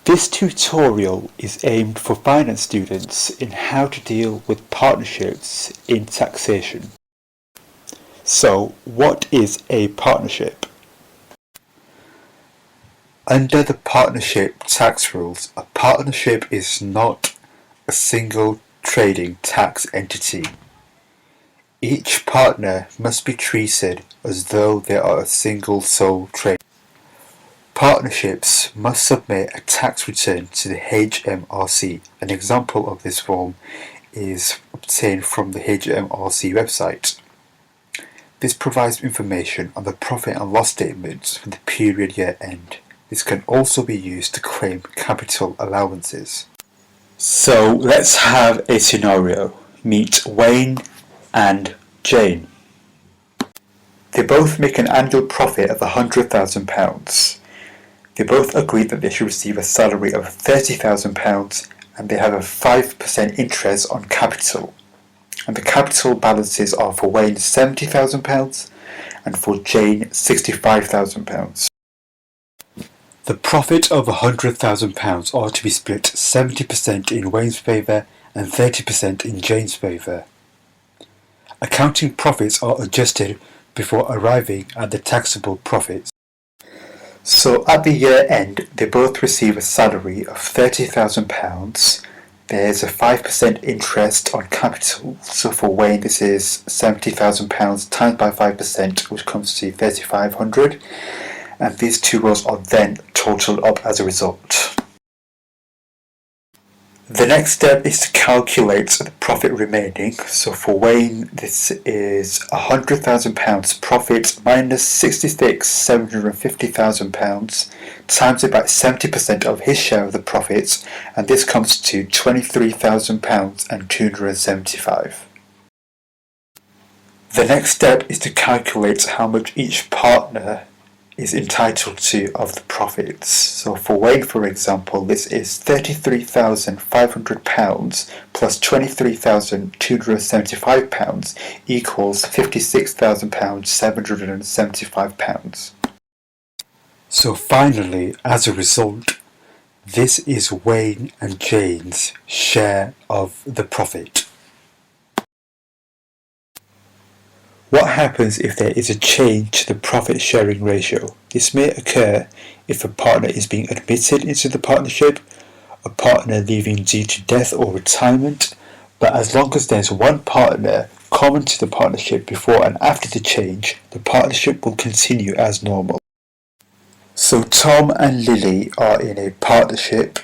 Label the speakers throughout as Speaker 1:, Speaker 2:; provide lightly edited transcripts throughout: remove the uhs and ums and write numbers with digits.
Speaker 1: This tutorial is aimed for finance students in how to deal with partnerships in taxation. So, what is a partnership? Under the partnership tax rules, a partnership is not a single trading tax entity. Each partner must be treated as though they are a single sole trader. Partnerships must submit a tax return to the HMRC. An example of this form is obtained from the HMRC website. This provides information on the profit and loss statements for the period year end. This can also be used to claim capital allowances. So let's have a scenario. Meet Wayne and Jane. They both make an annual profit of £100,000. They both agree that they should receive a salary of £30,000 and they have a 5% interest on capital. And the capital balances are for Wayne £70,000 and for Jane £65,000. The profit of £100,000 are to be split 70% in Wayne's favour and 30% in Jane's favour. Accounting profits are adjusted before arriving at the taxable profits. So at the year end, they both receive a salary of £30,000. There's a 5% interest on capital. So for Wayne, this is £70,000 times by 5%, which comes to £3,500. And these two rows are then totaled up as a result. The next step is to calculate the profit remaining. So for Wayne, this is £100,000 profit minus £750,000 times it by 70% of his share of the profits, and this comes to £23,000 and £275. The next step is to calculate how much each partner is entitled to of the profits. So for Wayne, for example, this is £33,500 plus £23,275 equals £56,775. So finally, as a result, this is Wayne and Jane's share of the profit. What happens if there is a change to the profit sharing ratio? This may occur if a partner is being admitted into the partnership, a partner leaving due to death or retirement, but as long as there's one partner common to the partnership before and after the change, the partnership will continue as normal. So Tom and Lily are in a partnership.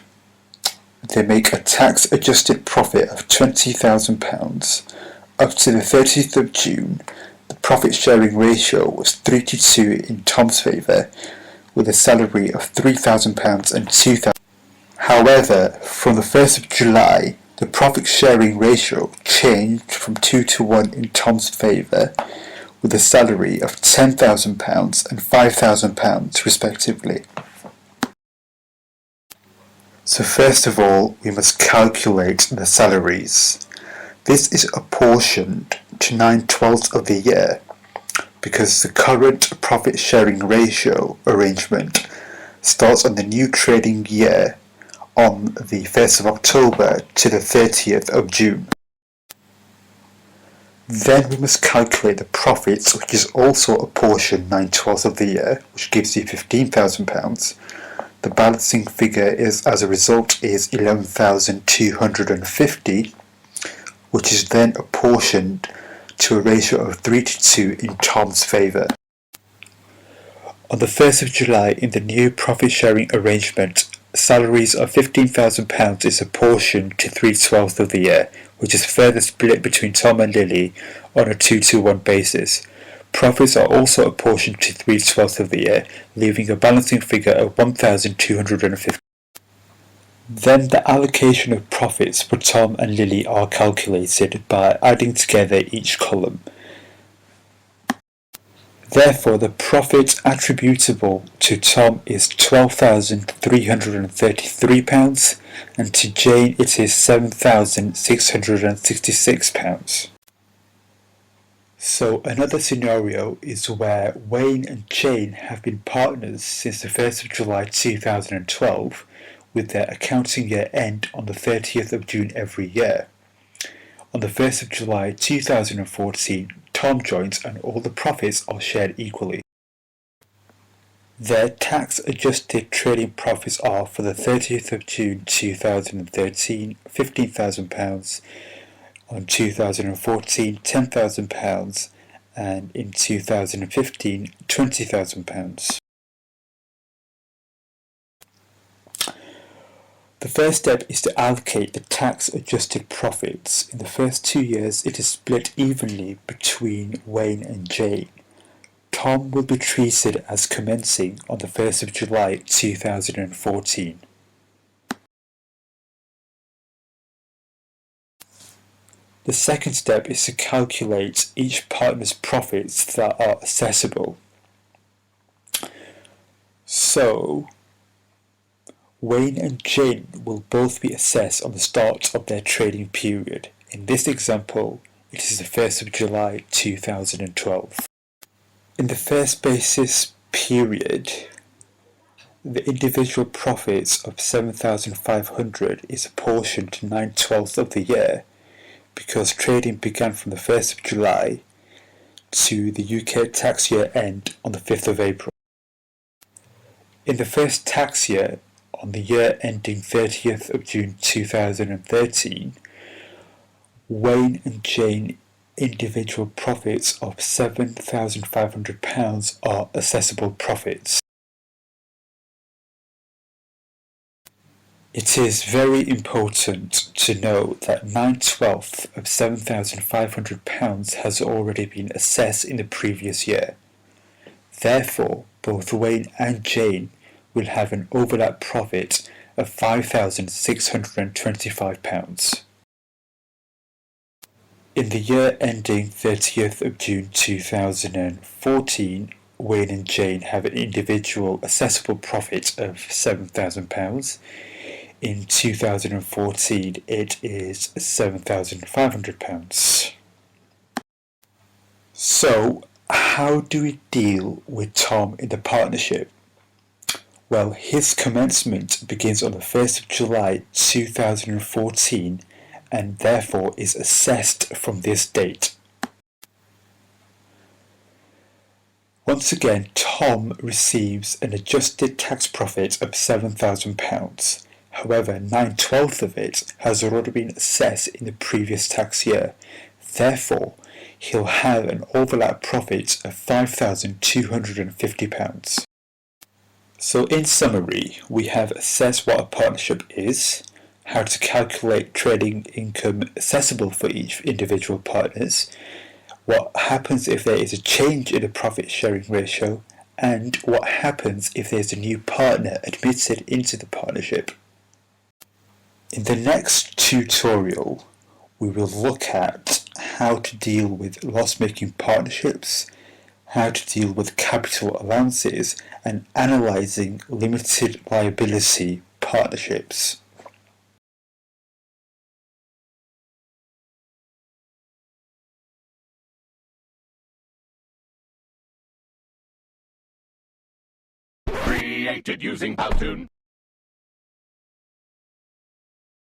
Speaker 1: They make a tax adjusted profit of £20,000. Up to the 30th of June, the profit sharing ratio was 3 to 2 in Tom's favour, with a salary of £3,000 and £2,000. However, from the 1st of July, the profit sharing ratio changed from 2 to 1 in Tom's favour, with a salary of £10,000 and £5,000 respectively. So first of all, we must calculate the salaries. This is apportioned to 9/12 of the year because the current profit sharing ratio arrangement starts on the new trading year on the 1st of October to the 30th of June. Then we must calculate the profits, which is also apportioned 9/12 of the year, which gives you £15,000. The balancing figure is, as a result, is 11,250, which is then apportioned to a ratio of 3 to 2 in Tom's favour. On the 1st of July, in the new profit sharing arrangement, salaries of £15,000 is apportioned to 3/12 of the year, which is further split between Tom and Lily on a 2 to 1 basis. Profits are also apportioned to 3/12 of the year, leaving a balancing figure of 1,250. Then the allocation of profits for Tom and Lily are calculated by adding together each column. Therefore, the profit attributable to Tom is £12,333 and to Jane it is £7,666. So another scenario is where Wayne and Jane have been partners since the 1st of July 2012, with their accounting year end on the 30th of June every year. On the 1st of July 2014, Tom joins and all the profits are shared equally. Their tax-adjusted trading profits are, for the 30th of June 2013, £15,000, on 2014 £10,000, and in 2015 £20,000. The first step is to allocate the tax-adjusted profits. In the first 2 years it is split evenly between Wayne and Jane. Tom will be treated as commencing on the 1st of July 2014. The second step is to calculate each partner's profits that are assessable. So, Wayne and Jane will both be assessed on the start of their trading period. In this example, it is the 1st of July 2012. In the first basis period, the individual profits of 7,500 is apportioned to 9/12 of the year, because trading began from the 1st of July to the UK tax year end on the 5th of April. In the first tax year, on the year ending 30th of June 2013, Wayne and Jane individual profits of £7,500 are assessable profits. It is very important to know that 9/12 of £7,500 has already been assessed in the previous year. Therefore, both Wayne and Jane will have an overlap profit of £5,625. In the year ending 30th of June 2014, Wayne and Jane have an individual assessable profit of £7,000. In 2014 it is £7,500. So, how do we deal with Tom in the partnership? Well, his commencement begins on the 1st of July 2014 and therefore is assessed from this date. Once again, Tom receives an adjusted tax profit of £7,000. However, 9/12 of it has already been assessed in the previous tax year. Therefore, he'll have an overlap profit of £5,250. So in summary, we have assessed what a partnership is, how to calculate trading income assessable for each individual partners, what happens if there is a change in the profit sharing ratio, and what happens if there is a new partner admitted into the partnership. In the next tutorial, we will look at how to deal with loss-making partnerships, how to deal with capital allowances, and analysing limited liability partnerships.
Speaker 2: Created using Powtoon.